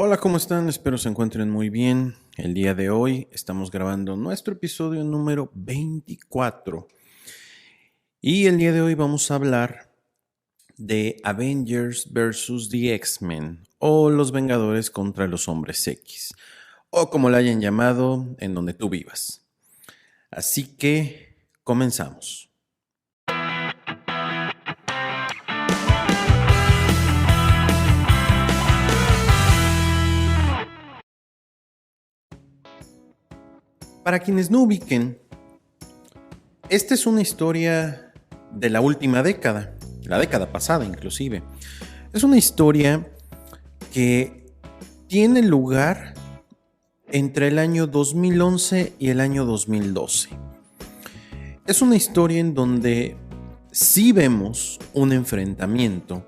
Hola, ¿cómo están? Espero se encuentren muy bien. El día de hoy estamos grabando nuestro episodio número 24. Y el día de hoy vamos a hablar de Avengers versus The X-Men o Los Vengadores contra los Hombres X o como la hayan llamado en donde tú vivas. Así que comenzamos. Para quienes no ubiquen, esta es una historia de la última década, la década pasada inclusive. Es una historia que tiene lugar entre el año 2011 y el año 2012. Es una historia en donde sí vemos un enfrentamiento,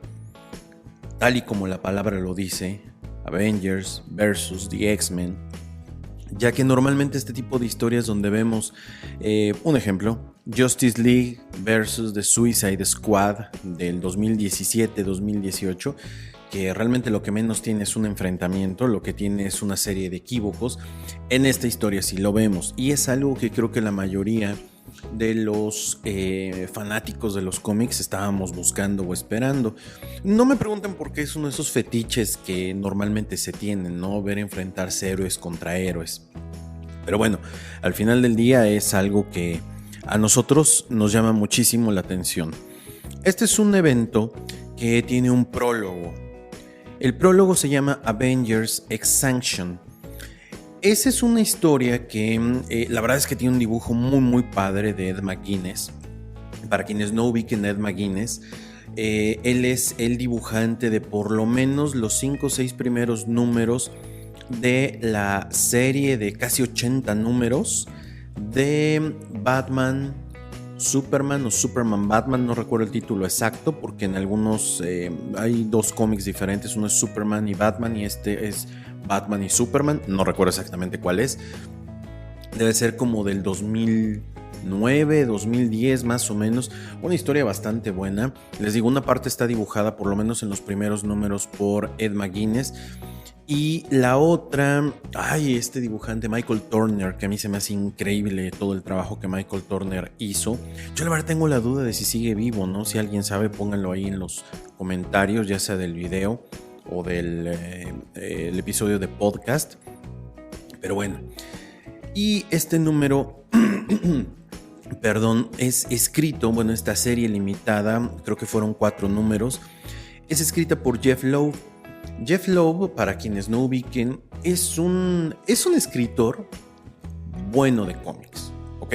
tal y como la palabra lo dice, Avengers versus The X-Men, ya que normalmente este tipo de historias donde vemos, un ejemplo, Justice League versus The Suicide Squad del 2017-2018, que realmente lo que menos tiene es un enfrentamiento, lo que tiene es una serie de equívocos. En esta historia sí lo vemos, y es algo que creo que la mayoría de los fanáticos de los cómics estábamos buscando o esperando. No me pregunten por qué es uno de esos fetiches que normalmente se tienen, ¿no? Ver enfrentarse héroes contra héroes. Pero bueno, al final del día es algo que a nosotros nos llama muchísimo la atención. Este es un evento que tiene un prólogo. El prólogo se llama Avengers Extinction. Esa es una historia que la verdad es que tiene un dibujo muy padre de Ed McGuinness. Para quienes no ubiquen a Ed McGuinness, él es el dibujante de por lo menos los 5 o 6 primeros números de la serie de casi 80 números de Batman, Superman o Superman Batman, no recuerdo el título exacto porque en algunos hay dos cómics diferentes, uno es Superman y Batman y este es Batman y Superman, no recuerdo exactamente cuál es, debe ser como del 2009, 2010 más o menos, una historia bastante buena. Les digo, una parte está dibujada por lo menos en los primeros números por Ed McGuinness y la otra, este dibujante Michael Turner, que a mí se me hace increíble todo el trabajo que Michael Turner hizo. Yo la verdad tengo la duda de si sigue vivo, ¿no? Si alguien sabe, pónganlo ahí en los comentarios, ya sea del video o del el episodio de podcast. Pero bueno, y este número perdón, es escrito, bueno, esta serie limitada, creo que fueron 4 números, es escrita por Jeff Loeb. Jeff Loeb, para quienes no ubiquen, es un escritor bueno de cómics, ¿ok?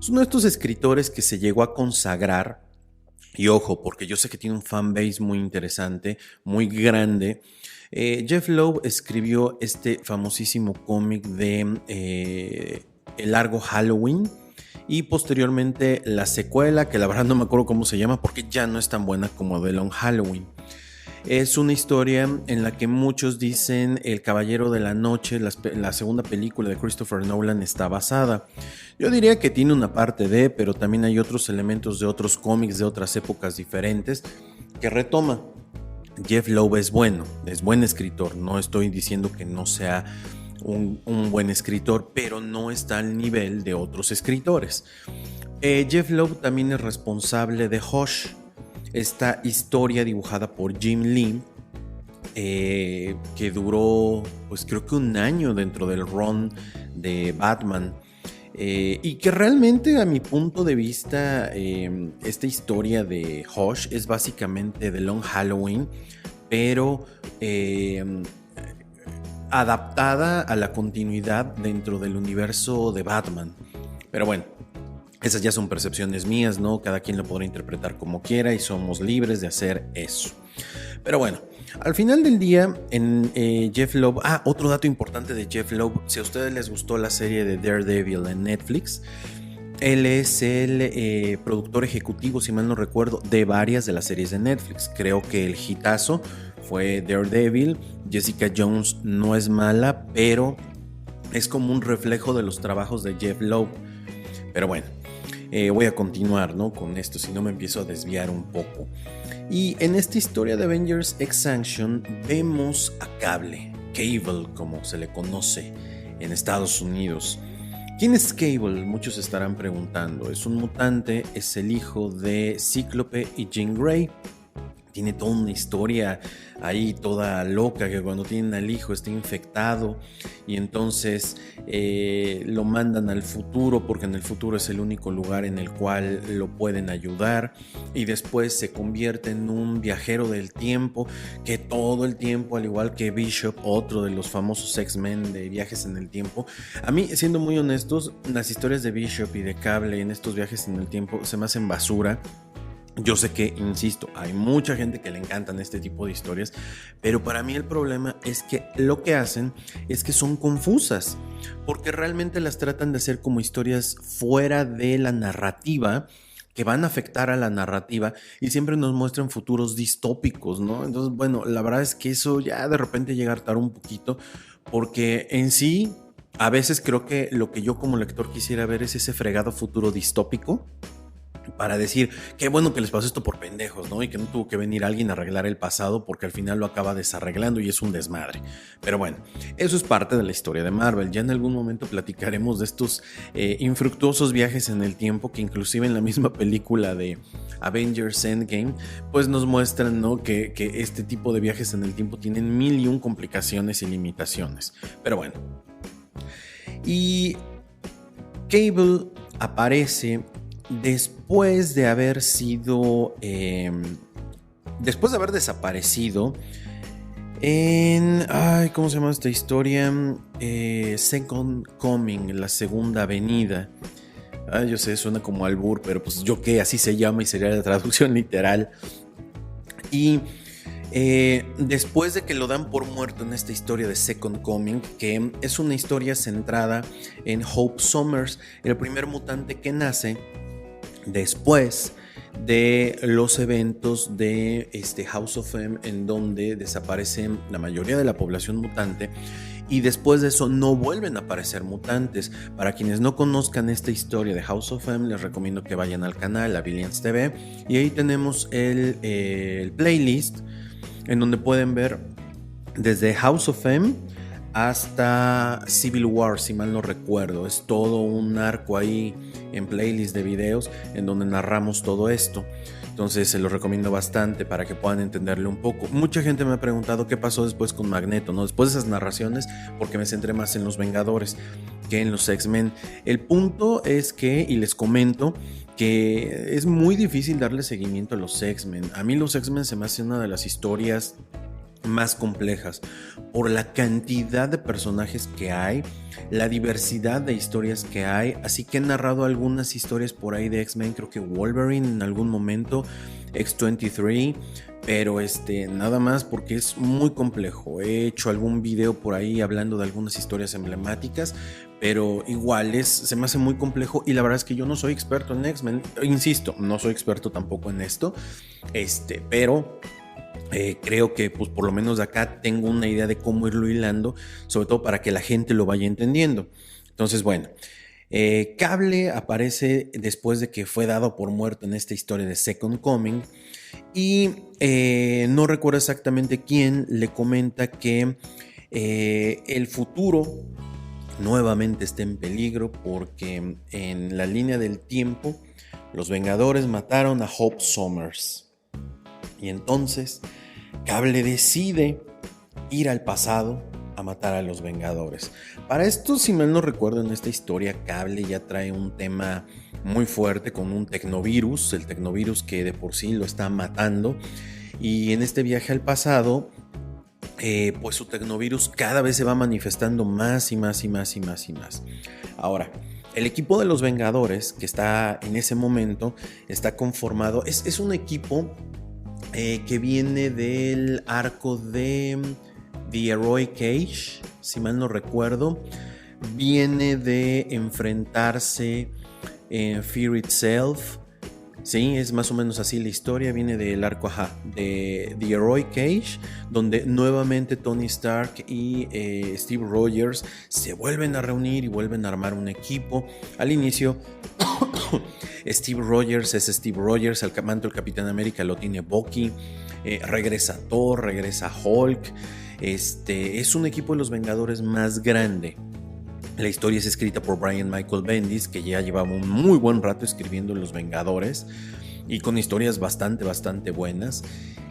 Es uno de estos escritores que se llegó a consagrar, y ojo, porque yo sé que tiene un fanbase muy interesante, muy grande. Jeff Loeb escribió este famosísimo cómic de El Largo Halloween y posteriormente la secuela, que la verdad no me acuerdo cómo se llama porque ya no es tan buena como The Long Halloween. Es una historia en la que muchos dicen El Caballero de la Noche, la segunda película de Christopher Nolan, está basada. Yo diría que tiene una parte de, pero también hay otros elementos de otros cómics de otras épocas diferentes que retoma. Jeff Loeb es bueno, es buen escritor, no estoy diciendo que no sea un buen escritor, pero no está al nivel de otros escritores. Jeff Loeb también es responsable de Hush, esta historia dibujada por Jim Lee, que duró pues creo que un año dentro del run de Batman, y que realmente a mi punto de vista esta historia de Hush es básicamente The Long Halloween, pero adaptada a la continuidad dentro del universo de Batman. Pero bueno, esas ya son percepciones mías, ¿no? Cada quien lo podrá interpretar como quiera y somos libres de hacer eso. Pero bueno, al final del día, en Jeff Loeb... otro dato importante de Jeff Loeb. Si a ustedes les gustó la serie de Daredevil en Netflix, él es el productor ejecutivo, si mal no recuerdo, de varias de las series de Netflix. Creo que el hitazo fue Daredevil. Jessica Jones no es mala, pero es como un reflejo de los trabajos de Jeff Loeb. Pero bueno, voy a continuar, ¿no? Con esto, si no me empiezo a desviar un poco. Y en esta historia de Avengers Extinction vemos a Cable. Cable, como se le conoce en Estados Unidos. ¿Quién es Cable? Muchos estarán preguntando. Es un mutante, es el hijo de Cíclope y Jean Grey. Tiene toda una historia ahí toda loca, que cuando tienen al hijo está infectado y entonces lo mandan al futuro, porque en el futuro es el único lugar en el cual lo pueden ayudar, y después se convierte en un viajero del tiempo que todo el tiempo, al igual que Bishop, otro de los famosos X-Men de viajes en el tiempo. A mí, siendo muy honestos, las historias de Bishop y de Cable en estos viajes en el tiempo se me hacen basura. Yo sé que, insisto, hay mucha gente que le encantan este tipo de historias, pero para mí el problema es que lo que hacen es que son confusas, porque realmente las tratan de hacer como historias fuera de la narrativa, que van a afectar a la narrativa, y siempre nos muestran futuros distópicos, ¿no? Entonces, bueno, la verdad es que eso ya de repente llega a hartar un poquito, porque en sí, a veces creo que lo que yo como lector quisiera ver es ese fregado futuro distópico, para decir, qué bueno que les pasó esto por pendejos, ¿no? Y que no tuvo que venir alguien a arreglar el pasado, porque al final lo acaba desarreglando y es un desmadre. Pero bueno, eso es parte de la historia de Marvel. Ya en algún momento platicaremos de estos infructuosos viajes en el tiempo, que inclusive en la misma película de Avengers Endgame, pues nos muestran, ¿no? que este tipo de viajes en el tiempo tienen 1001 complicaciones y limitaciones. Pero bueno. Y Cable aparece después de haber sido, después de haber desaparecido en, ¿cómo se llama esta historia? Second Coming, la segunda venida. Yo sé, suena como albur, pero pues yo que así se llama y sería la traducción literal. Y después de que lo dan por muerto en esta historia de Second Coming, que es una historia centrada en Hope Summers, el primer mutante que nace después de los eventos de House of M, en donde desaparecen la mayoría de la población mutante, y después de eso no vuelven a aparecer mutantes. Para quienes no conozcan esta historia de House of M, les recomiendo que vayan al canal, a Billions TV, y ahí tenemos el playlist en donde pueden ver desde House of M hasta Civil War, si mal no recuerdo. Es todo un arco ahí en playlist de videos en donde narramos todo esto. Entonces se los recomiendo bastante para que puedan entenderlo un poco. Mucha gente me ha preguntado qué pasó después con Magneto, ¿no? Después de esas narraciones, porque me centré más en los Vengadores que en los X-Men. El punto es que, y les comento, que es muy difícil darle seguimiento a los X-Men. A mí los X-Men se me hace una de las historias más complejas por la cantidad de personajes que hay, la diversidad de historias que hay. Así que he narrado algunas historias por ahí de X-Men, creo que Wolverine en algún momento, X-23, pero nada más, porque es muy complejo. He hecho algún video por ahí hablando de algunas historias emblemáticas, pero igual se me hace muy complejo, y la verdad es que yo no soy experto en X-Men, insisto, no soy experto tampoco en esto, pero creo que pues por lo menos de acá tengo una idea de cómo irlo hilando, sobre todo para que la gente lo vaya entendiendo. Entonces, bueno, Cable aparece después de que fue dado por muerto en esta historia de Second Coming, y no recuerdo exactamente quién le comenta que el futuro nuevamente está en peligro, porque en la línea del tiempo los Vengadores mataron a Hope Summers. Y entonces Cable decide ir al pasado a matar a los Vengadores. Para esto, si mal no recuerdo, en esta historia Cable ya trae un tema muy fuerte con un tecnovirus, el tecnovirus que de por sí lo está matando. Y en este viaje al pasado, pues su tecnovirus cada vez se va manifestando más y más y más y más y más. Ahora, el equipo de los Vengadores, que está en ese momento, está conformado, es un equipo que viene del arco de The Heroic Age, si mal no recuerdo. Viene de enfrentarse en Fear Itself. Sí, es más o menos así la historia. Viene del arco de The Heroic Age, donde nuevamente Tony Stark y Steve Rogers se vuelven a reunir y vuelven a armar un equipo. Al inicio Steve Rogers es Steve Rogers, el manto del Capitán América lo tiene Bucky, regresa Thor, regresa Hulk, Es un equipo de los Vengadores más grande. La historia es escrita por Brian Michael Bendis, que ya llevaba un muy buen rato escribiendo Los Vengadores y con historias bastante buenas.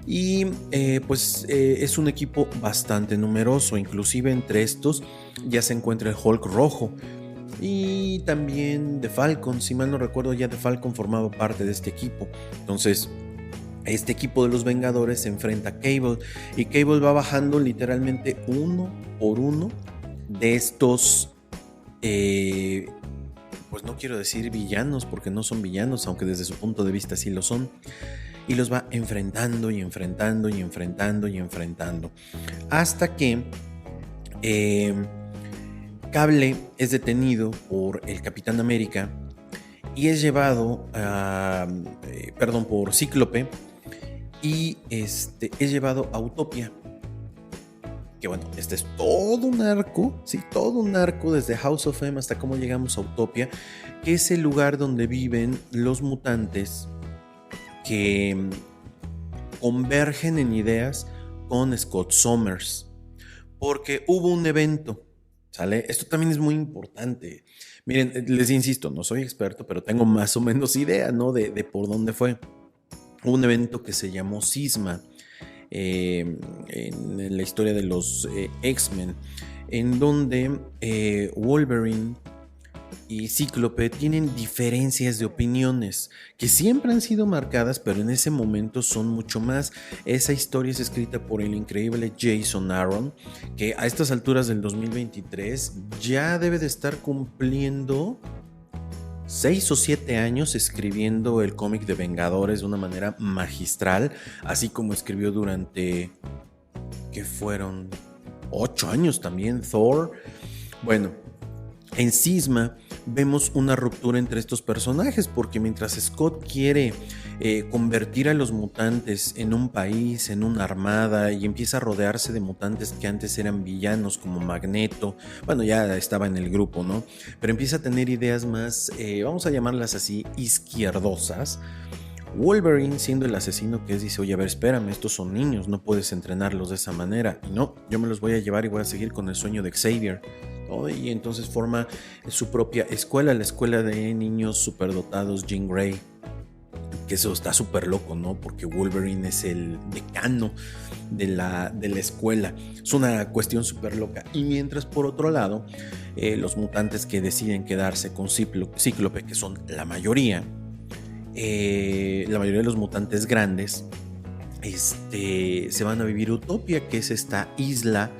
Y es un equipo bastante numeroso, inclusive entre estos ya se encuentra el Hulk rojo y también The Falcon. Si mal no recuerdo, ya The Falcon formaba parte de este equipo. Entonces este equipo de los Vengadores se enfrenta a Cable y Cable va bajando literalmente uno por uno de estos pues no quiero decir villanos, porque no son villanos, aunque desde su punto de vista sí lo son, y los va enfrentando hasta que Cable es detenido por el Capitán América y es llevado por Cíclope, y es llevado a Utopia. Que bueno, este es todo un arco desde House of M hasta cómo llegamos a Utopia, que es el lugar donde viven los mutantes que convergen en ideas con Scott Summers, porque hubo un evento, ¿sale? Esto también es muy importante. Miren, les insisto, no soy experto, pero tengo más o menos idea, ¿no? de por dónde fue. Hubo un evento que se llamó Cisma, en la historia de los X-Men, en donde Wolverine y Cíclope tienen diferencias de opiniones que siempre han sido marcadas, pero en ese momento son mucho más. Esa historia es escrita por el increíble Jason Aaron, que a estas alturas del 2023 ya debe de estar cumpliendo 6 o 7 años escribiendo el cómic de Vengadores de una manera magistral, así como escribió durante, ¿qué fueron? 8 años también Thor. Bueno, en Cisma vemos una ruptura entre estos personajes, porque mientras Scott quiere convertir a los mutantes en un país, en una armada, y empieza a rodearse de mutantes que antes eran villanos como Magneto, bueno, ya estaba en el grupo, ¿no? Pero empieza a tener ideas más, vamos a llamarlas así, izquierdosas. Wolverine, siendo el asesino que es, dice: oye, a ver, espérame, estos son niños, no puedes entrenarlos de esa manera. Y no, yo me los voy a llevar y voy a seguir con el sueño de Xavier, ¿no? Y entonces forma su propia escuela, la escuela de niños superdotados Jean Grey, que eso está súper loco, ¿no? Porque Wolverine es el decano de la escuela. Es una cuestión súper loca. Y mientras, por otro lado, los mutantes que deciden quedarse con Cíclope, que son la mayoría de los mutantes grandes, se van a vivir Utopia, que es esta isla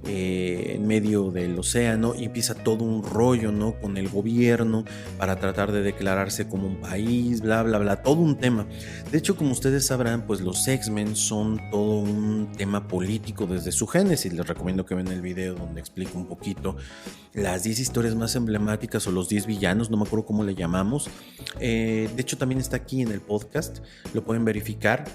en medio del océano, y empieza todo un rollo, ¿no? Con el gobierno para tratar de declararse como un país, bla bla bla, todo un tema. De hecho, como ustedes sabrán, pues los X-Men son todo un tema político desde su génesis. Les recomiendo que vean el video donde explico un poquito las 10 historias más emblemáticas, o los 10 villanos, no me acuerdo cómo le llamamos. De hecho, también está aquí en el podcast, lo pueden verificar,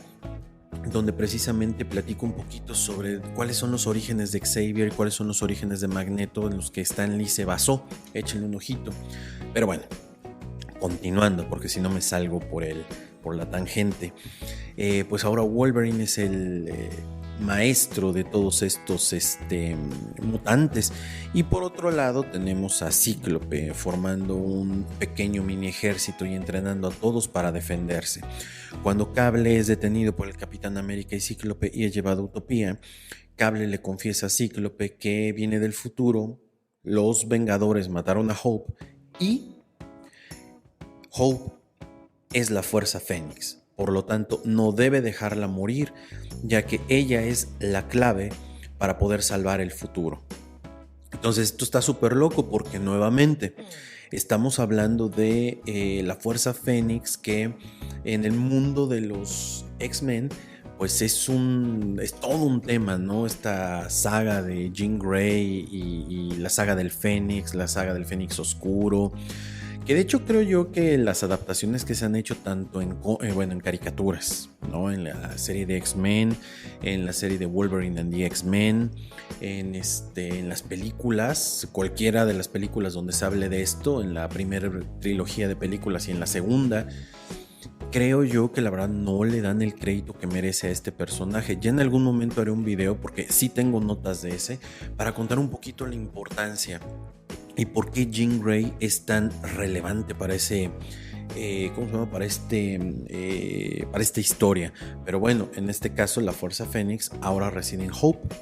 donde precisamente platico un poquito sobre cuáles son los orígenes de Xavier, cuáles son los orígenes de Magneto, en los que Stan Lee se basó. Échenle un ojito. Pero bueno, continuando, porque si no me salgo por la tangente. Pues ahora Wolverine es el maestro de todos estos mutantes, y por otro lado tenemos a Cíclope formando un pequeño mini ejército y entrenando a todos para defenderse. Cuando Cable es detenido por el Capitán América y Cíclope y es llevado a Utopía, Cable le confiesa a Cíclope que viene del futuro, los Vengadores mataron a Hope y Hope es la Fuerza Fénix. Por lo tanto, no debe dejarla morir, ya que ella es la clave para poder salvar el futuro. Entonces, esto está súper loco, porque nuevamente estamos hablando de la Fuerza Fénix, que en el mundo de los X-Men pues es todo un tema, ¿no? Esta saga de Jean Grey y la saga del Fénix, la saga del Fénix Oscuro, que de hecho creo yo que las adaptaciones que se han hecho tanto en caricaturas, ¿no? En la serie de X-Men, en la serie de Wolverine and the X-Men, en las películas, cualquiera de las películas donde se hable de esto, en la primera trilogía de películas y en la segunda, creo yo que la verdad no le dan el crédito que merece a este personaje. Ya en algún momento haré un video, porque sí tengo notas de ese, para contar un poquito la importancia y por qué Jean Grey es tan relevante para ese, ¿cómo se llama? Para esta historia. Pero bueno, en este caso la Fuerza Fénix ahora reside en Hope.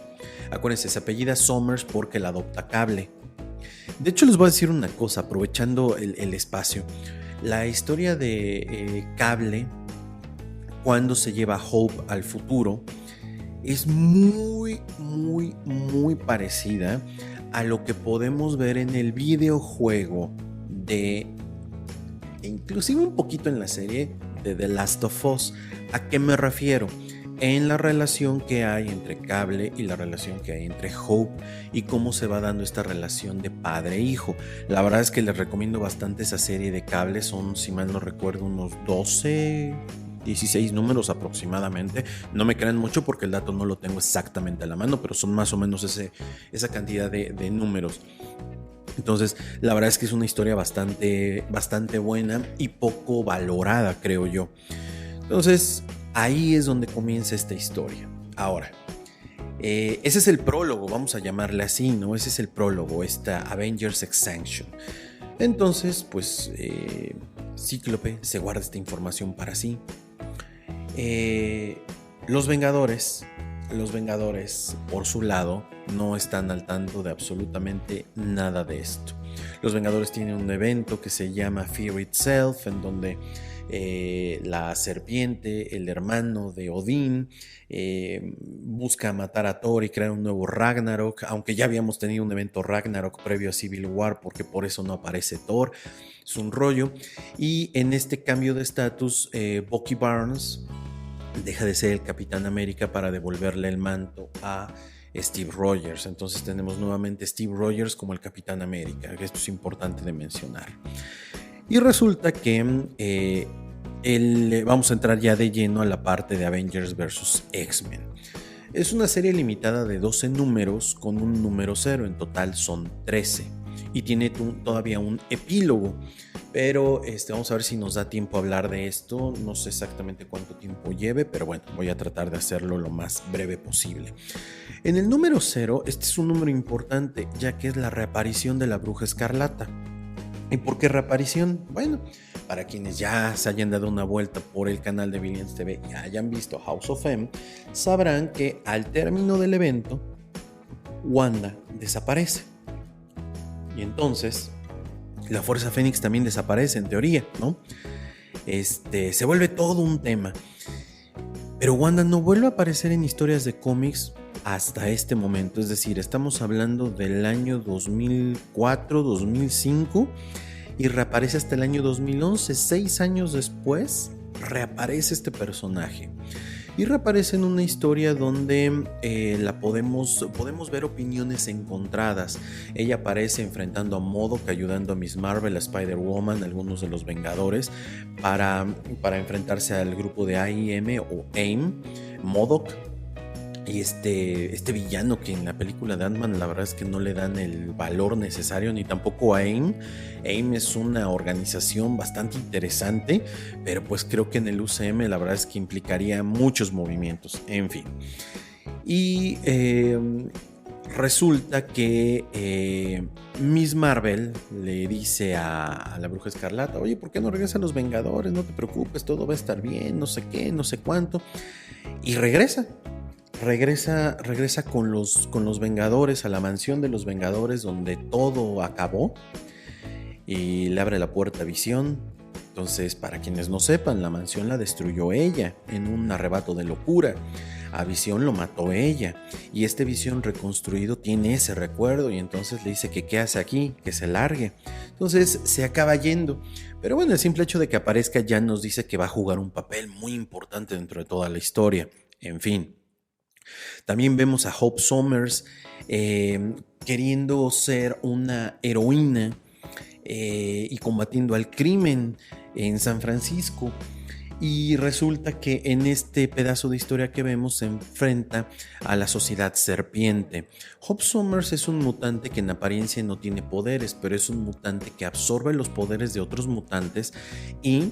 Acuérdense, se apellida Summers porque la adopta Cable. De hecho, les voy a decir una cosa, aprovechando el espacio. La historia de Cable, cuando se lleva Hope al futuro, es muy, muy, muy parecida a lo que podemos ver en el videojuego inclusive un poquito en la serie de The Last of Us. ¿A qué me refiero? En la relación que hay entre Cable y la relación que hay entre Hope y cómo se va dando esta relación de padre e hijo. La verdad es que les recomiendo bastante esa serie de Cable. Son, si mal no recuerdo, unos 16 números aproximadamente. No me crean mucho porque el dato no lo tengo exactamente a la mano, pero son más o menos esa cantidad de números. Entonces, la verdad es que es una historia bastante, bastante buena y poco valorada, creo yo. Entonces, ahí es donde comienza esta historia. Ahora, ese es el prólogo, vamos a llamarle así, ¿no? Ese es el prólogo, esta Avengers Extinction. Entonces, pues, Cíclope se guarda esta información para sí. Los Vengadores, por su lado, no están al tanto de absolutamente nada de esto. Los Vengadores tienen un evento que se llama Fear Itself, en donde la serpiente, el hermano de Odín, busca matar a Thor y crear un nuevo Ragnarok, aunque ya habíamos tenido un evento Ragnarok previo a Civil War, porque por eso no aparece Thor. Es un rollo. Y en este cambio de estatus, Bucky Barnes deja de ser el Capitán América para devolverle el manto a Steve Rogers. Entonces tenemos nuevamente Steve Rogers como el Capitán América. Esto es importante de mencionar. Y resulta que vamos a entrar ya de lleno a la parte de Avengers vs. X-Men. Es una serie limitada de 12 números con un número 0. En total son 13. Y tiene todavía un epílogo. Pero vamos a ver si nos da tiempo a hablar de esto. No sé exactamente cuánto tiempo lleve, pero bueno, voy a tratar de hacerlo lo más breve posible. En el número 0, este es un número importante, ya que es la reaparición de la Bruja Escarlata. ¿Y por qué reaparición? Bueno, para quienes ya se hayan dado una vuelta por el canal de Villains TV y hayan visto House of M, sabrán que al término del evento, Wanda desaparece. Y entonces la Fuerza Fénix también desaparece, en teoría, ¿no? Se vuelve todo un tema. Pero Wanda no vuelve a aparecer en historias de cómics hasta este momento. Es decir, estamos hablando del año 2004, 2005 y reaparece hasta el año 2011. 6 años después, reaparece este personaje. Y reaparece en una historia donde podemos ver opiniones encontradas. Ella aparece enfrentando a MODOK, ayudando a Miss Marvel, a Spider-Woman, a algunos de los Vengadores, para enfrentarse al grupo de AIM o AIM, MODOK. Y este villano que en la película de Ant-Man la verdad es que no le dan el valor necesario, ni tampoco a AIM. AIM es una organización bastante interesante, pero pues creo que en el UCM la verdad es que implicaría muchos movimientos, en fin. Y resulta que Miss Marvel le dice a la Bruja Escarlata: oye, ¿por qué no regresan los Vengadores? No te preocupes, todo va a estar bien, no sé qué, no sé cuánto. Y regresa con los Vengadores a la mansión de los Vengadores, donde todo acabó, y le abre la puerta a Visión. Entonces, para quienes no sepan, la mansión la destruyó ella en un arrebato de locura. A Visión lo mató ella, y este Visión reconstruido tiene ese recuerdo, y entonces le dice que qué hace aquí, que se largue. Entonces se acaba yendo, pero bueno, el simple hecho de que aparezca ya nos dice que va a jugar un papel muy importante dentro de toda la historia. En fin. También vemos a Hope Summers queriendo ser una heroína y combatiendo al crimen en San Francisco. Y resulta que en este pedazo de historia que vemos se enfrenta a la Sociedad Serpiente. Hope Summers es un mutante que en apariencia no tiene poderes, pero es un mutante que absorbe los poderes de otros mutantes y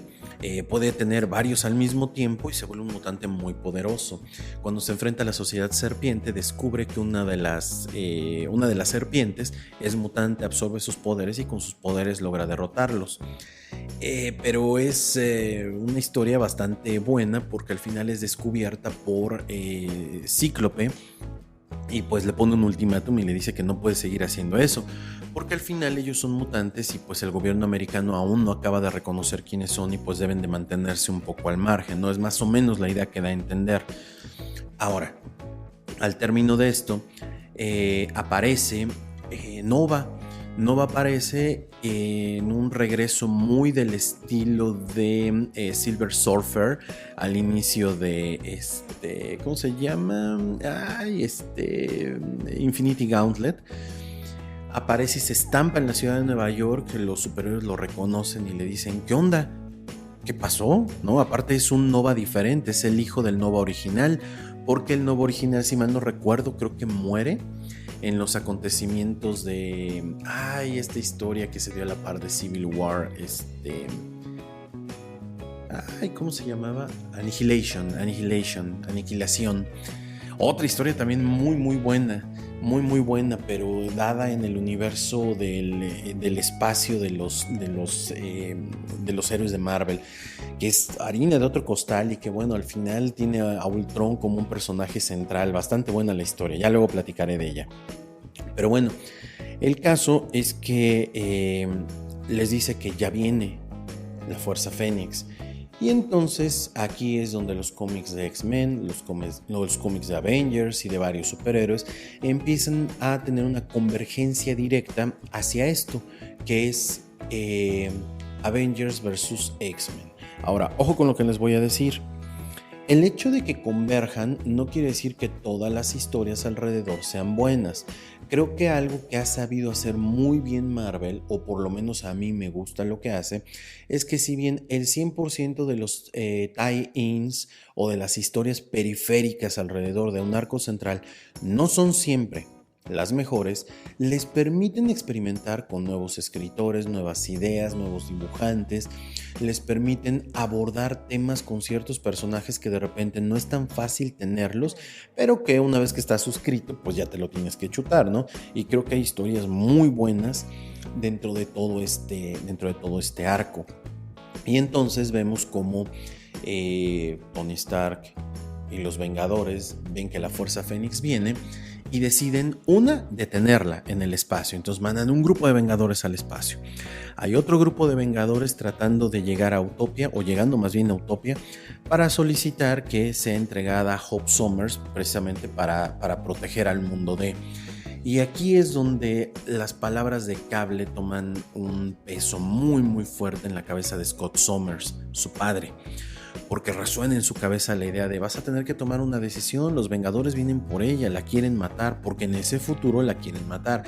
puede tener varios al mismo tiempo y se vuelve un mutante muy poderoso. Cuando se enfrenta a la sociedad serpiente, descubre que una de las serpientes es mutante, absorbe sus poderes y con sus poderes logra derrotarlos. Pero es una historia bastante buena porque al final es descubierta por Cíclope. Y pues le pone un ultimátum y le dice que no puede seguir haciendo eso, porque al final ellos son mutantes y pues el gobierno americano aún no acaba de reconocer quiénes son y pues deben de mantenerse un poco al margen, ¿no? Es más o menos la idea que da a entender. Ahora, al término de esto, aparece Nova. Nova aparece en un regreso muy del estilo de Silver Surfer al inicio de ¿cómo se llama? Infinity Gauntlet. Aparece y se estampa en la ciudad de Nueva York, los superhéroes lo reconocen y le dicen, ¿qué onda? ¿Qué pasó? ¿No? Aparte es un Nova diferente, es el hijo del Nova original, porque el Nova original, si mal no recuerdo, creo que muere en los acontecimientos de esta historia que se dio a la par de Civil War, ¿cómo se llamaba? Aniquilación. Otra historia también muy buena, muy buena, pero dada en el universo del espacio de los héroes de Marvel, que es harina de otro costal y que bueno, al final tiene a Ultron como un personaje central. Bastante buena la historia, ya luego platicaré de ella. Pero bueno, el caso es que les dice que ya viene la Fuerza Fénix. Y entonces aquí es donde los cómics de X-Men, los cómics de Avengers y de varios superhéroes empiezan a tener una convergencia directa hacia esto, que es Avengers versus X-Men. Ahora, ojo con lo que les voy a decir. El hecho de que converjan no quiere decir que todas las historias alrededor sean buenas. Creo que algo que ha sabido hacer muy bien Marvel, o por lo menos a mí me gusta lo que hace, es que si bien el 100% de los tie-ins o de las historias periféricas alrededor de un arco central no son siempre las mejores, les permiten experimentar con nuevos escritores, nuevas ideas, nuevos dibujantes, les permiten abordar temas con ciertos personajes que de repente no es tan fácil tenerlos, pero que una vez que estás suscrito, pues ya te lo tienes que chutar, ¿no? Y creo que hay historias muy buenas dentro de todo este arco. Y entonces vemos cómo Tony Stark y los Vengadores ven que la Fuerza Fénix viene y deciden, detenerla en el espacio. Entonces mandan un grupo de Vengadores al espacio. Hay otro grupo de Vengadores tratando de llegar a Utopia, o llegando más bien a Utopia, para solicitar que sea entregada a Hope Summers, precisamente para proteger al mundo de... Y aquí es donde las palabras de Cable toman un peso muy fuerte en la cabeza de Scott Summers, su padre, porque resuena en su cabeza la idea de vas a tener que tomar una decisión, los Vengadores vienen por ella, la quieren matar, porque en ese futuro la quieren matar.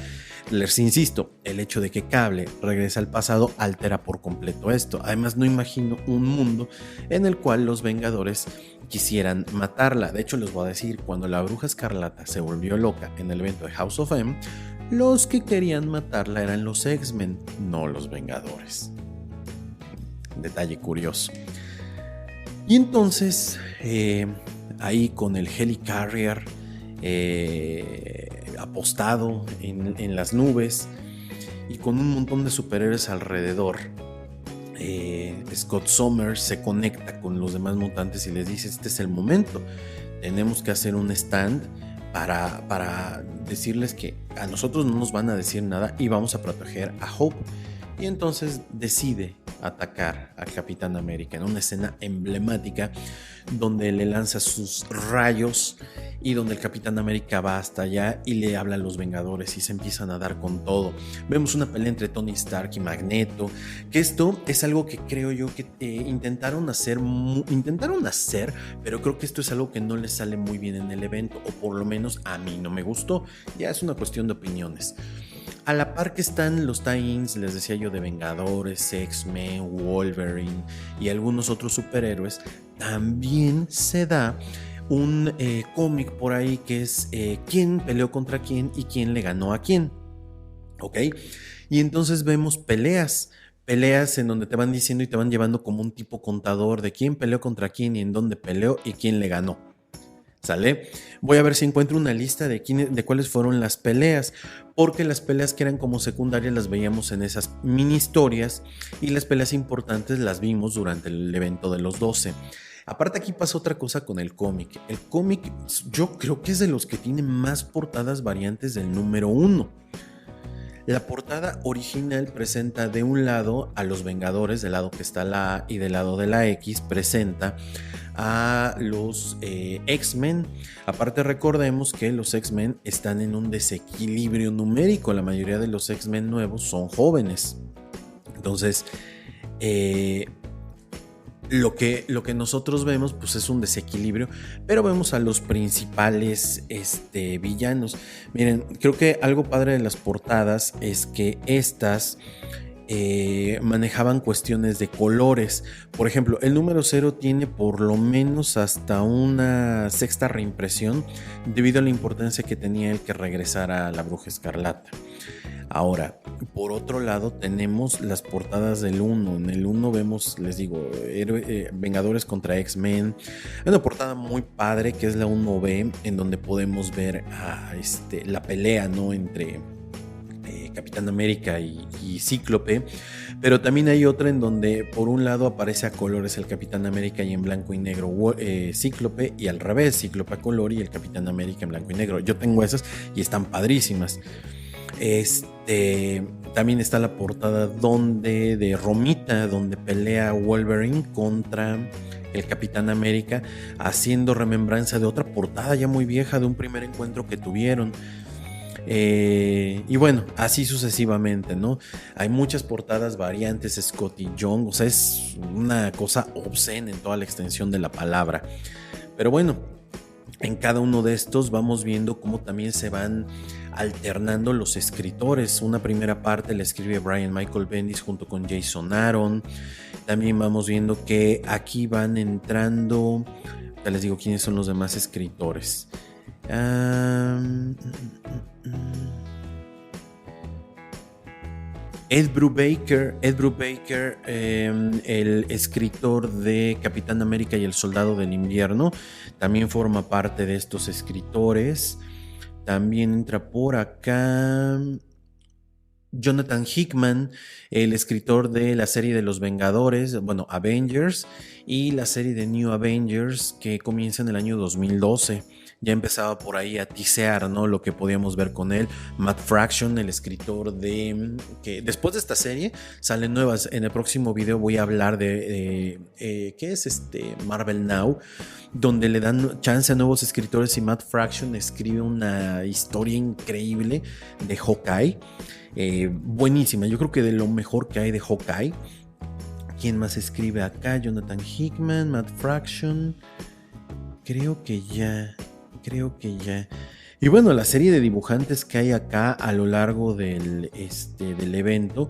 Les insisto, el hecho de que Cable regrese al pasado altera por completo esto. Además, no imagino un mundo en el cual los Vengadores quisieran matarla. De hecho, les voy a decir, cuando la Bruja Escarlata se volvió loca en el evento de House of M, los que querían matarla eran los X-Men, no los Vengadores. Detalle curioso. Y entonces, ahí con el Helicarrier apostado en las nubes y con un montón de superhéroes alrededor, Scott Summers se conecta con los demás mutantes y les dice, este es el momento, tenemos que hacer un stand para decirles que a nosotros no nos van a decir nada y vamos a proteger a Hope. Y entonces decide atacar al Capitán América en una escena emblemática donde le lanza sus rayos y donde el Capitán América va hasta allá y le habla a los Vengadores y se empiezan a dar con todo. Vemos una pelea entre Tony Stark y Magneto, que esto es algo que creo yo que intentaron hacer, pero creo que esto es algo que no les sale muy bien en el evento, o por lo menos a mí no me gustó. Ya es una cuestión de opiniones. A la par que están los tie-ins, les decía yo, de Vengadores, X-Men, Wolverine y algunos otros superhéroes, también se da un cómic por ahí que es quién peleó contra quién y quién le ganó a quién. ¿Ok? Y entonces vemos peleas peleas en donde te van diciendo y te van llevando como un tipo contador de quién peleó contra quién y en dónde peleó y quién le ganó. ¿Sale? Voy a ver si encuentro una lista de cuáles fueron las peleas, porque las peleas que eran como secundarias las veíamos en esas mini historias y las peleas importantes las vimos durante el evento de los 12. Aparte aquí pasa otra cosa con el cómic. El cómic yo creo que es de los que tiene más portadas variantes del número 1. La portada original presenta de un lado a los Vengadores, del lado que está la A, y del lado de la X presenta a los X-Men. Aparte recordemos que los X-Men están en un desequilibrio numérico. La mayoría de los X-Men nuevos son jóvenes. Entonces, lo que nosotros vemos pues es un desequilibrio, pero vemos a los principales villanos. Miren, creo que algo padre de las portadas es que estas manejaban cuestiones de colores. Por ejemplo, el número 0 tiene por lo menos hasta una sexta reimpresión debido a la importancia que tenía el que regresara a la Bruja Escarlata. Ahora, por otro lado tenemos las portadas del 1. En el 1 vemos, les digo, Vengadores contra X-Men. Hay una portada muy padre que es la 1B, en donde podemos ver la pelea, ¿no?, entre Capitán América y Cíclope. Pero también hay otra en donde por un lado aparece a colores el Capitán América y en blanco y negro Cíclope, y al revés, Cíclope a color y el Capitán América en blanco y negro. Yo tengo esas y están padrísimas. También está la portada de Romita, donde pelea Wolverine contra el Capitán América, haciendo remembranza de otra portada ya muy vieja de un primer encuentro que tuvieron. Y bueno, así sucesivamente, ¿no? Hay muchas portadas variantes, Scotty Young, o sea, es una cosa obscena en toda la extensión de la palabra. Pero bueno, en cada uno de estos vamos viendo cómo también se van alternando los escritores. Una primera parte la escribe Brian Michael Bendis junto con Jason Aaron. También vamos viendo que aquí van entrando, ya les digo quiénes son los demás escritores. Ed Brubaker, el escritor de Capitán América y el Soldado del Invierno, también forma parte de estos escritores. También entra por acá Jonathan Hickman, el escritor de la serie de los Vengadores, bueno, Avengers, y la serie de New Avengers que comienza en el año 2012. Ya empezaba por ahí a tisear, ¿no?, lo que podíamos ver con él. Matt Fraction, el escritor que después de esta serie salen nuevas. En el próximo video voy a hablar de ¿qué es Marvel Now?, donde le dan chance a nuevos escritores, y Matt Fraction escribe una historia increíble de Hawkeye. Buenísima, yo creo que de lo mejor que hay de Hawkeye. ¿Quién más escribe acá? Jonathan Hickman, Matt Fraction. Creo que ya. Y bueno, la serie de dibujantes que hay acá a lo largo del evento,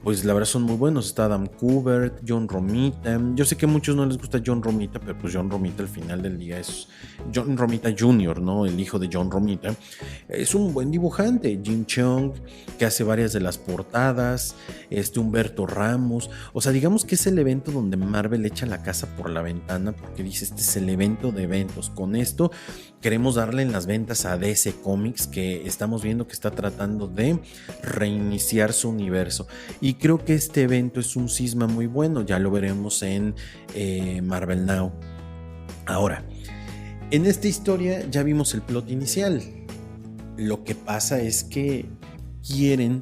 pues la verdad son muy buenos. Está Adam Kubert, John Romita. Yo sé que a muchos no les gusta John Romita, pero pues John Romita al final del día es John Romita Jr., ¿no?, el hijo de John Romita. Es un buen dibujante. Jim Cheung, que hace varias de las portadas. Humberto Ramos. O sea, digamos que es el evento donde Marvel echa la casa por la ventana, porque dice, este es el evento de eventos. Con esto queremos darle en las ventas a DC Comics, que estamos viendo que está tratando de reiniciar su universo. Y creo que este evento es un cisma muy bueno. Ya lo veremos en Marvel Now. Ahora, en esta historia ya vimos el plot inicial. Lo que pasa es que quieren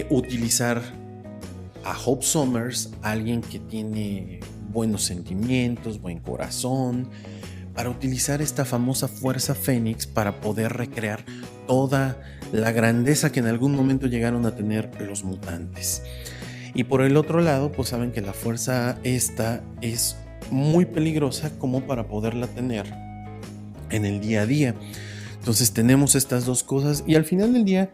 utilizar a Hope Summers, alguien que tiene buenos sentimientos, buen corazón, para utilizar esta famosa fuerza Fénix para poder recrear toda la grandeza que en algún momento llegaron a tener los mutantes. Y por el otro lado, pues saben que la fuerza esta es muy peligrosa como para poderla tener en el día a día. Entonces tenemos estas dos cosas, y al final del día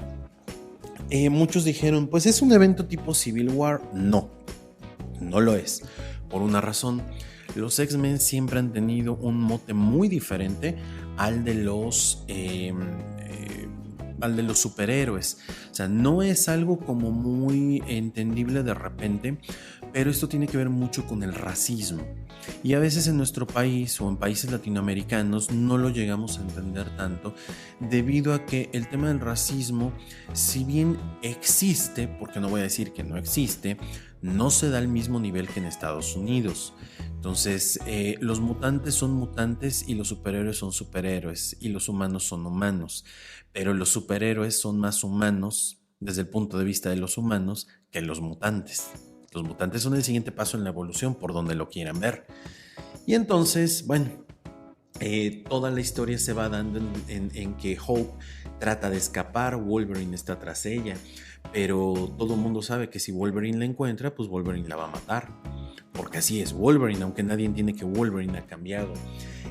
muchos dijeron, pues es un evento tipo Civil War. No lo es, por una razón. Los X-Men siempre han tenido un mote muy diferente al de los al de los superhéroes. O sea, no es algo como muy entendible de repente, pero esto tiene que ver mucho con el racismo. Y a veces en nuestro país o en países latinoamericanos no lo llegamos a entender tanto, debido a que el tema del racismo, si bien existe, porque no voy a decir que no existe, no se da al mismo nivel que en Estados Unidos. Entonces, los mutantes son mutantes y los superhéroes son superhéroes y los humanos son humanos, pero los superhéroes son más humanos desde el punto de vista de los humanos que los mutantes. Los mutantes son el siguiente paso en la evolución, por donde lo quieran ver. Y entonces, bueno, toda la historia se va dando en que Hope trata de escapar, Wolverine está tras ella, pero todo el mundo sabe que si Wolverine la encuentra, pues Wolverine la va a matar, porque así es Wolverine, aunque nadie entiende que Wolverine ha cambiado.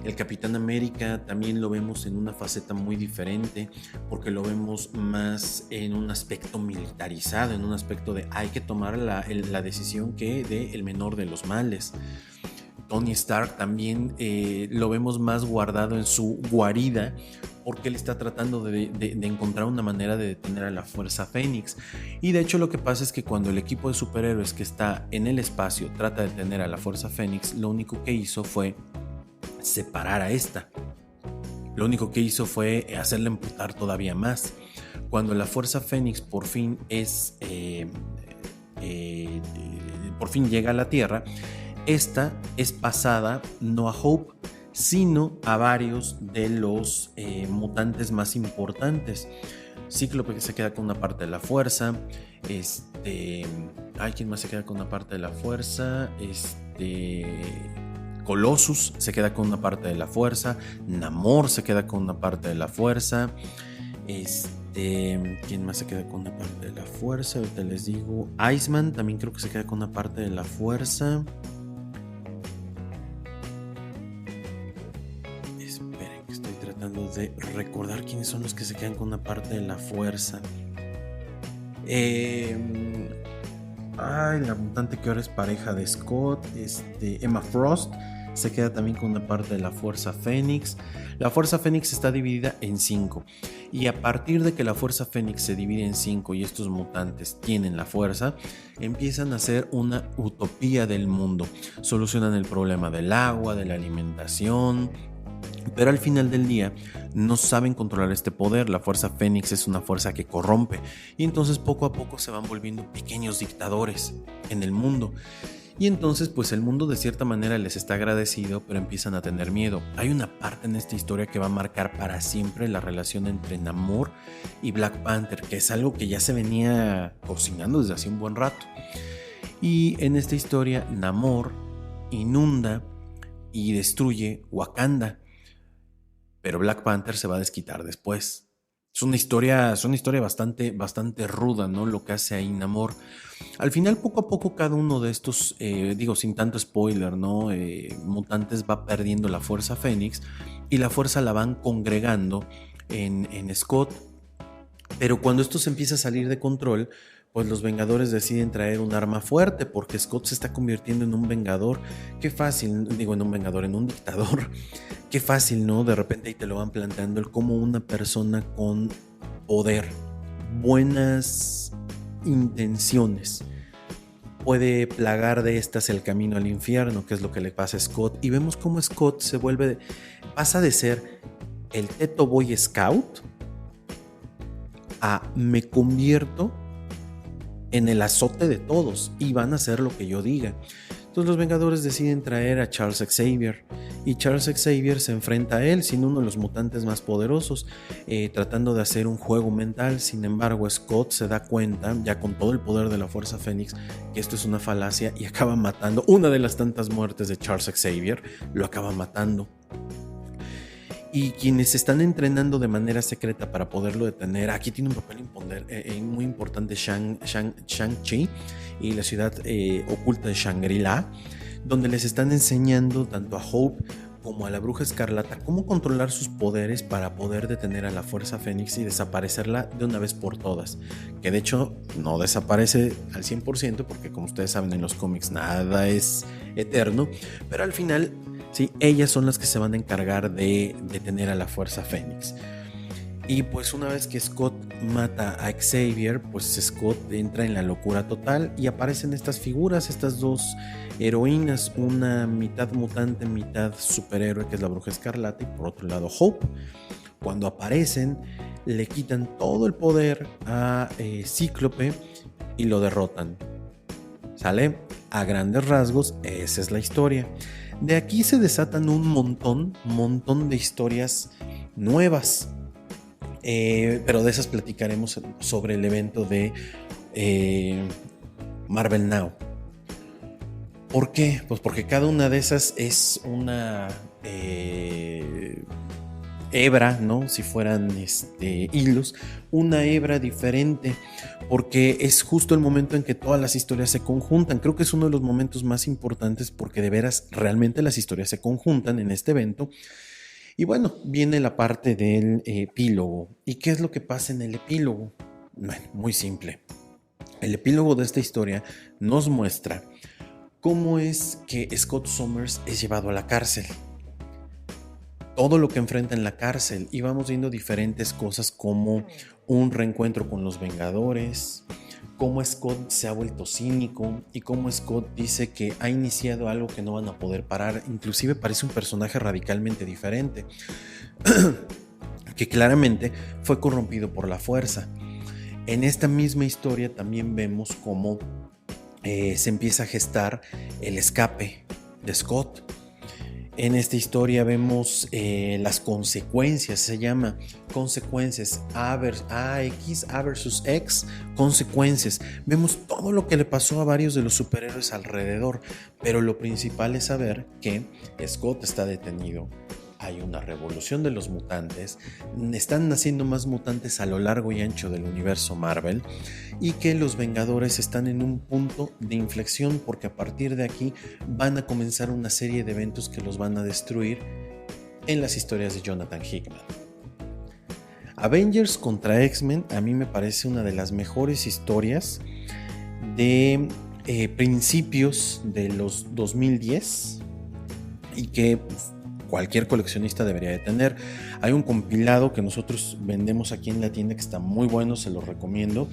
El Capitán América también lo vemos en una faceta muy diferente, porque lo vemos más en un aspecto militarizado, en un aspecto de hay que tomar la decisión que dé el menor de los males. Tony Stark también lo vemos más guardado en su guarida, porque él está tratando de encontrar una manera de detener a la Fuerza Fénix. Y de hecho lo que pasa es que cuando el equipo de superhéroes que está en el espacio trata de detener a la Fuerza Fénix, lo único que hizo fue separar a esta. Lo único que hizo fue hacerla emputar todavía más. Cuando la Fuerza Fénix por fin por fin llega a la Tierra, esta es pasada no a Hope, sino a varios de los mutantes más importantes. Cíclope, que se queda con una parte de la fuerza. ¿Quién más se queda con una parte de la fuerza? Colossus se queda con una parte de la fuerza. Namor se queda con una parte de la fuerza. ¿Quién más se queda con una parte de la fuerza? Ahorita les digo. Iceman también creo que se queda con una parte de la fuerza. Esperen, que estoy tratando de recordar quiénes son los que se quedan con una parte de la fuerza. La mutante que ahora es pareja de Scott, Emma Frost, se queda también con una parte de la Fuerza Fénix. La Fuerza Fénix está dividida en 5, y a partir de que la Fuerza Fénix se divide en 5 y estos mutantes tienen la fuerza, empiezan a hacer una utopía del mundo. Solucionan el problema del agua, de la alimentación, pero al final del día no saben controlar este poder. La Fuerza Fénix es una fuerza que corrompe, y entonces poco a poco se van volviendo pequeños dictadores en el mundo. Y entonces pues el mundo de cierta manera les está agradecido, pero empiezan a tener miedo. Hay una parte en esta historia que va a marcar para siempre la relación entre Namor y Black Panther, que es algo que ya se venía cocinando desde hace un buen rato. Y en esta historia Namor inunda y destruye Wakanda, pero Black Panther se va a desquitar después. Es una historia bastante ruda, ¿no? Lo que hace ahí Namor. Al final, poco a poco, cada uno de estos, sin tanto spoiler, ¿no? Mutantes va perdiendo la Fuerza Fénix, y la fuerza la van congregando en Scott. Pero cuando esto se empieza a salir de control, pues los Vengadores deciden traer un arma fuerte, porque Scott se está convirtiendo en un Vengador. Qué fácil, en un dictador. Qué fácil, ¿no? De repente ahí te lo van planteando él como una persona con poder, buenas intenciones. Puede plagar de estas el camino al infierno, que es lo que le pasa a Scott. Y vemos cómo Scott pasa de ser el teto boy scout a me convierto en el azote de todos y van a hacer lo que yo diga. Entonces los Vengadores deciden traer a Charles Xavier, y Charles Xavier se enfrenta a él siendo uno de los mutantes más poderosos, tratando de hacer un juego mental. Sin embargo, Scott se da cuenta, ya con todo el poder de la Fuerza Fénix, que esto es una falacia, y acaba matando. Una de las tantas muertes de Charles Xavier lo acaba matando. Y quienes están entrenando de manera secreta para poderlo detener, aquí tiene un papel muy importante Shang-Chi y la ciudad oculta de Shangri-La, donde les están enseñando tanto a Hope como a la Bruja Escarlata cómo controlar sus poderes para poder detener a la Fuerza Fénix y desaparecerla de una vez por todas. Que de hecho no desaparece al 100%, porque como ustedes saben, en los cómics nada es eterno, pero al final sí, ellas son las que se van a encargar de detener a la Fuerza Fénix. Y pues una vez que Scott mata a Xavier, pues Scott entra en la locura total y aparecen estas figuras, estas dos heroínas, una mitad mutante, mitad superhéroe, que es la Bruja Escarlata, y por otro lado Hope. Cuando aparecen, le quitan todo el poder a Cíclope y lo derrotan. ¿Sale? A grandes rasgos, esa es la historia. De aquí se desatan un montón de historias nuevas. Pero de esas platicaremos sobre el evento de Marvel Now. ¿Por qué? Pues porque cada una de esas es una hebra, ¿no? Si fueran hilos, una hebra diferente, porque es justo el momento en que todas las historias se conjuntan. Creo que es uno de los momentos más importantes porque de veras realmente las historias se conjuntan en este evento. Y bueno, viene la parte del epílogo. ¿Y qué es lo que pasa en el epílogo? Bueno, muy simple. El epílogo de esta historia nos muestra cómo es que Scott Summers es llevado a la cárcel. Todo lo que enfrenta en la cárcel, y vamos viendo diferentes cosas como un reencuentro con los Vengadores, cómo Scott se ha vuelto cínico y cómo Scott dice que ha iniciado algo que no van a poder parar. Inclusive parece un personaje radicalmente diferente, que claramente fue corrompido por la fuerza. En esta misma historia también vemos cómo se empieza a gestar el escape de Scott. En esta historia vemos las consecuencias, se llama consecuencias, AX, A versus X, consecuencias. Vemos todo lo que le pasó a varios de los superhéroes alrededor, pero lo principal es saber que Scott está detenido. Hay una revolución de los mutantes, están naciendo más mutantes a lo largo y ancho del universo Marvel, y que los Vengadores están en un punto de inflexión porque a partir de aquí van a comenzar una serie de eventos que los van a destruir en las historias de Jonathan Hickman. Avengers contra X-Men a mí me parece una de las mejores historias de principios de los 2010 y que cualquier coleccionista debería de tener. Hay un compilado que nosotros vendemos aquí en la tienda que está muy bueno, se lo recomiendo.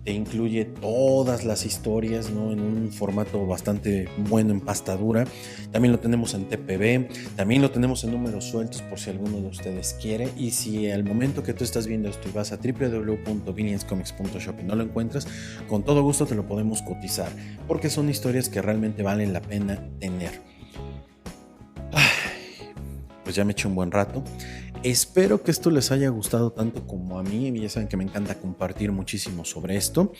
Te incluye todas las historias, ¿no? En un formato bastante bueno en pasta dura. También lo tenemos en TPB, también lo tenemos en números sueltos por si alguno de ustedes quiere. Y si al momento que tú estás viendo esto y vas a www.villianscomics.shop y no lo encuentras, con todo gusto te lo podemos cotizar, porque son historias que realmente valen la pena tener. Pues ya me eché un buen rato. Espero que esto les haya gustado tanto como a mí. Ya saben que me encanta compartir muchísimo sobre esto.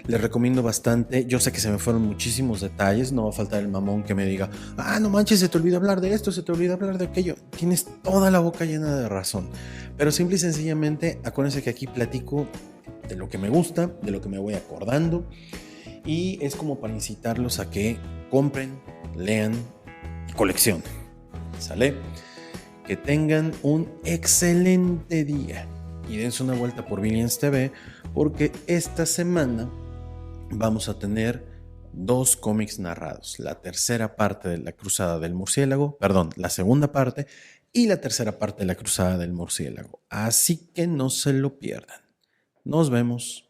Les recomiendo bastante. Yo sé que se me fueron muchísimos detalles. No va a faltar el mamón que me diga: ah, no manches, se te olvidó hablar de esto, se te olvidó hablar de aquello. Tienes toda la boca llena de razón. Pero simple y sencillamente, acuérdense que aquí platico de lo que me gusta, de lo que me voy acordando. Y es como para incitarlos a que compren, lean y coleccionen. ¿Sale? Que tengan un excelente día y dense una vuelta por Billions TV, porque esta semana vamos a tener 2 cómics narrados: la tercera parte de la Cruzada del Murciélago, la segunda parte, y la tercera parte de la Cruzada del Murciélago. Así que no se lo pierdan. Nos vemos.